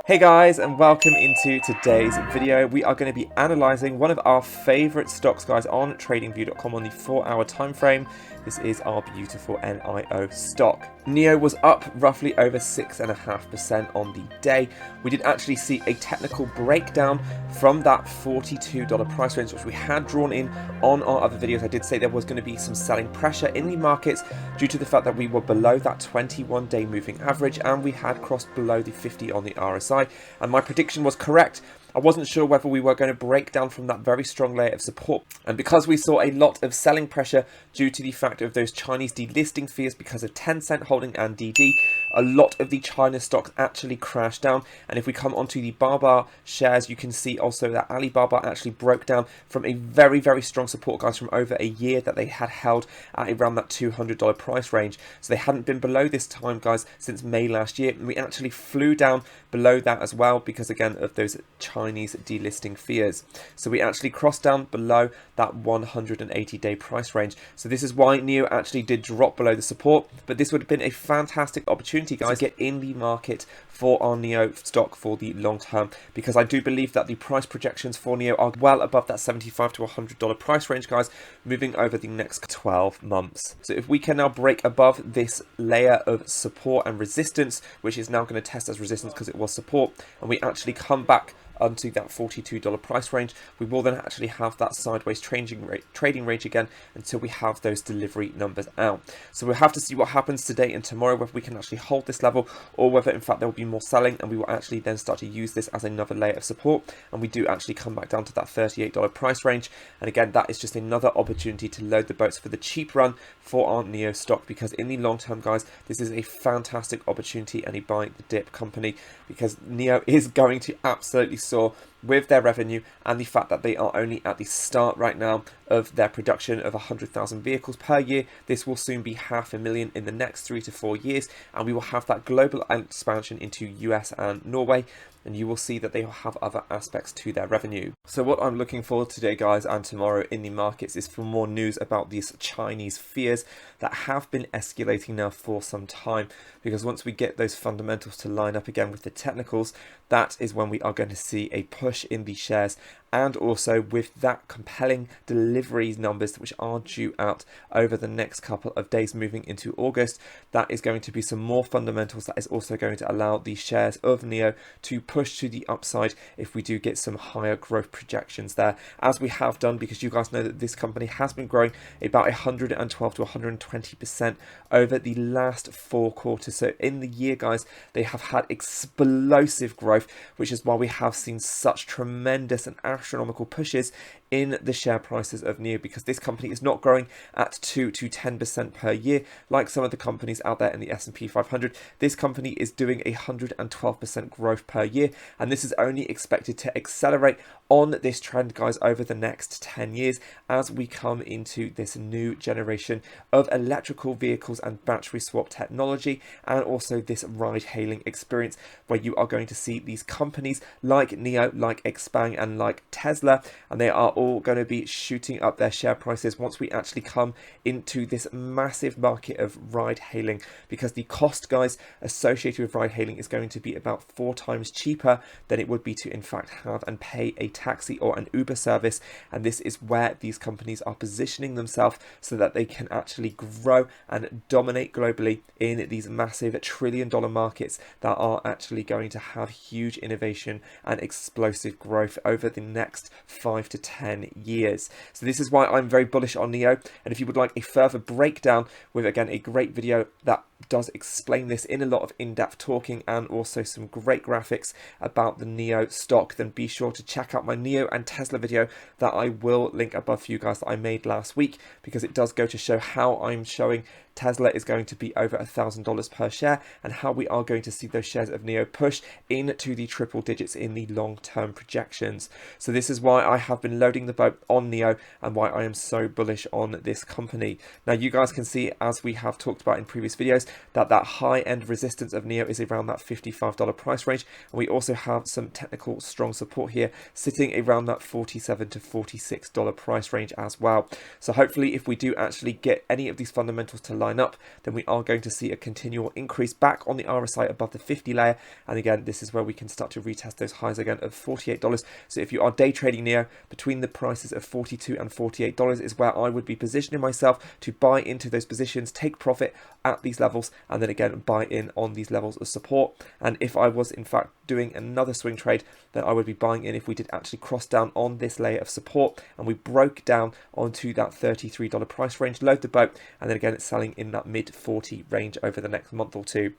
Hey guys, and welcome into today's video. We are going to be analysing one of our favourite stocks, guys, on tradingview.com on the 4-hour time frame. This is our beautiful NIO stock. NIO was up roughly over 6.5% on the day. We did actually see a technical breakdown from that $42 price range, which we had drawn in on our other videos. I did say there was going to be some selling pressure in the markets due to the fact that we were below that 21-day moving average and we had crossed below the 50 on the RSI. And my prediction was correct. I wasn't sure whether we were going to break down from that very strong layer of support. And because we saw a lot of selling pressure due to the fact of those Chinese delisting fears because of Tencent holding and DD, a lot of the China stocks actually crashed down. And if we come onto the bar shares, you can see also that Alibaba actually broke down from a very, very strong support, guys, from over a year that they had held at around that $200 price range. So they hadn't been below this time, guys, since May last year. And we actually flew down below that as well because, again, of those Chinese delisting fears. So we actually crossed down below that 180-day price range. So this is why NIO actually did drop below the support, but this would have been a fantastic opportunity, guys, to get in the market for our NIO stock for the long term, because I do believe that the price projections for NIO are well above that $75 to $100 price range, guys, moving over the next 12 months. So if we can now break above this layer of support and resistance, which is now going to test as resistance because it was support, and we actually come back onto that $42 price range, we will then actually have that sideways trading range again until we have those delivery numbers out. So we'll have to see what happens today and tomorrow, whether we can actually hold this level or whether in fact there will be more selling and we will actually then start to use this as another layer of support and we do actually come back down to that $38 price range. And again, that is just another opportunity to load the boats for the cheap run for our NIO stock, because in the long term, guys, this is a fantastic opportunity and a buy the dip company, because NIO is going to absolutely soar with their revenue and the fact that they are only at the start right now of their production of 100,000 vehicles per year. This will soon be 500,000 in the next 3 to 4 years, and we will have that global expansion into US and Norway, and you will see that they will have other aspects to their revenue. So what I'm looking for today, guys, and tomorrow in the markets is for more news about these Chinese fears that have been escalating now for some time, because once we get those fundamentals to line up again with the technicals, that is when we are going to see a push in the shares. And also with that compelling deliveries numbers which are due out over the next couple of days moving into August, that is going to be some more fundamentals that is also going to allow the shares of NIO to push to the upside if we do get some higher growth projections there, as we have done, because you guys know that this company has been growing about 112 to 120% over the last 4 quarters. So in the year, guys, they have had explosive growth, which is why we have seen such tremendous and astronomical pushes in the share prices of NIO, because this company is not growing at 2 to 10% per year like some of the companies out there in the S&P 500. This company is doing 112% growth per year, and this is only expected to accelerate on this trend, guys, over the next 10 years as we come into this new generation of electrical vehicles and battery swap technology, and also this ride hailing experience where you are going to see these companies like NIO, like Xpeng, and like Tesla, and they are all going to be shooting up their share prices once we actually come into this massive market of ride hailing, because the cost, guys, associated with ride hailing is going to be about 4 times cheaper than it would be to in fact have and pay a taxi or an Uber service. And this is where these companies are positioning themselves so that they can actually grow and dominate globally in these massive $1 trillion markets that are actually going to have huge innovation and explosive growth over the next 5 to 10 years. So this is why I'm very bullish on NIO. And if you would like a further breakdown with, again, a great video that does explain this in a lot of in-depth talking and also some great graphics about the NIO stock, then be sure to check out my NIO and Tesla video that I will link above for you guys that I made last week, because it does go to show how I'm showing Tesla is going to be over $1,000 per share and how we are going to see those shares of NIO push into the triple digits in the long-term projections. So this is why I have been loading the boat on NIO and why I am so bullish on this company. Now you guys can see, as we have talked about in previous videos, that high end resistance of NIO is around that $55 price range, and we also have some technical strong support here sitting around that $47 to $46 price range as well. So hopefully if we do actually get any of these fundamentals to line up, then we are going to see a continual increase back on the RSI above the 50 layer, and again this is where we can start to retest those highs again of $48. So if you are day trading NIO, between the prices of $42 and $48 is where I would be positioning myself to buy into those positions, take profit at these levels, and then again buy in on these levels of support. And if I was in fact doing another swing trade, then I would be buying in if we did actually cross down on this layer of support and we broke down onto that $33 price range, load the boat, and then again it's selling in that mid 40 range over the next month or two.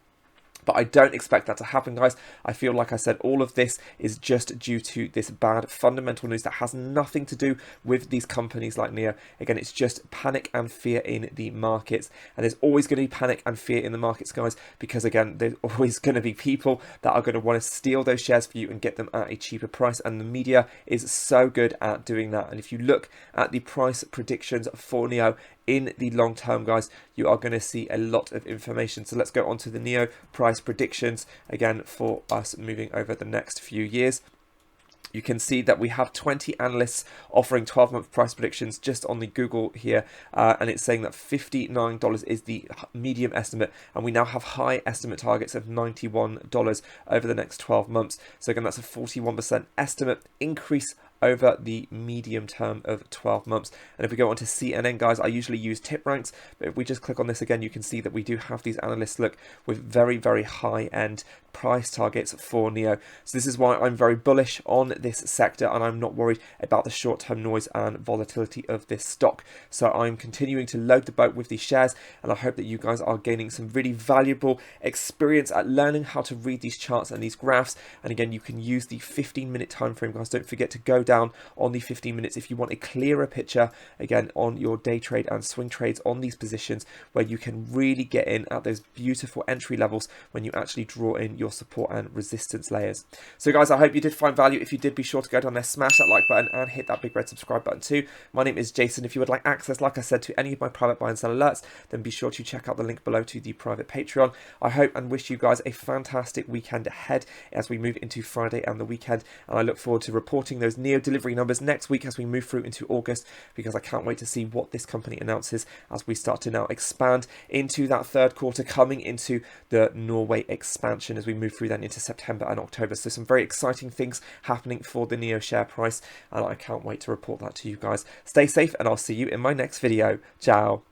But I don't expect that to happen, guys. I feel like I said, all of this is just due to this bad fundamental news that has nothing to do with these companies like NIO. Again, it's just panic and fear in the markets. And there's always going to be panic and fear in the markets, guys, because again, there's always going to be people that are going to want to steal those shares for you and get them at a cheaper price. And the media is so good at doing that. And if you look at the price predictions for NIO, in the long term, guys, you are going to see a lot of information. So let's go on to the NIO price predictions again for us moving over the next few years. You can see that we have 20 analysts offering 12-month price predictions just on the Google here, and it's saying that $59 is the medium estimate, and we now have high estimate targets of $91 over the next 12 months. So again, that's a 41% estimate increase over the medium term of 12 months. And if we go on to CNN, guys, I usually use tip ranks, but if we just click on this again, you can see that we do have these analysts look with very, very high end price targets for NIO. So this is why I'm very bullish on this sector, and I'm not worried about the short-term noise and volatility of this stock. So I'm continuing to load the boat with these shares, and I hope that you guys are gaining some really valuable experience at learning how to read these charts and these graphs. And again, you can use the 15-minute time frame, guys. Don't forget to go down on the 15 minutes if you want a clearer picture again on your day trade and swing trades on these positions, where you can really get in at those beautiful entry levels when you actually draw in your support and resistance layers. So guys, I hope you did find value. If you did, be sure to go down there, smash that like button and hit that big red subscribe button too. My name is Jason. If you would like access, like I said, to any of my private buy and sell alerts, then be sure to check out the link below to the private Patreon. I hope and wish you guys a fantastic weekend ahead as we move into Friday and the weekend, and I look forward to reporting those NIO delivery numbers next week as we move through into August, because I can't wait to see what this company announces as we start to now expand into that third quarter, coming into the Norway expansion as we move through then into September and October. So some very exciting things happening for the NIO share price, and I can't wait to report that to you guys. Stay safe, and I'll see you in my next video. Ciao.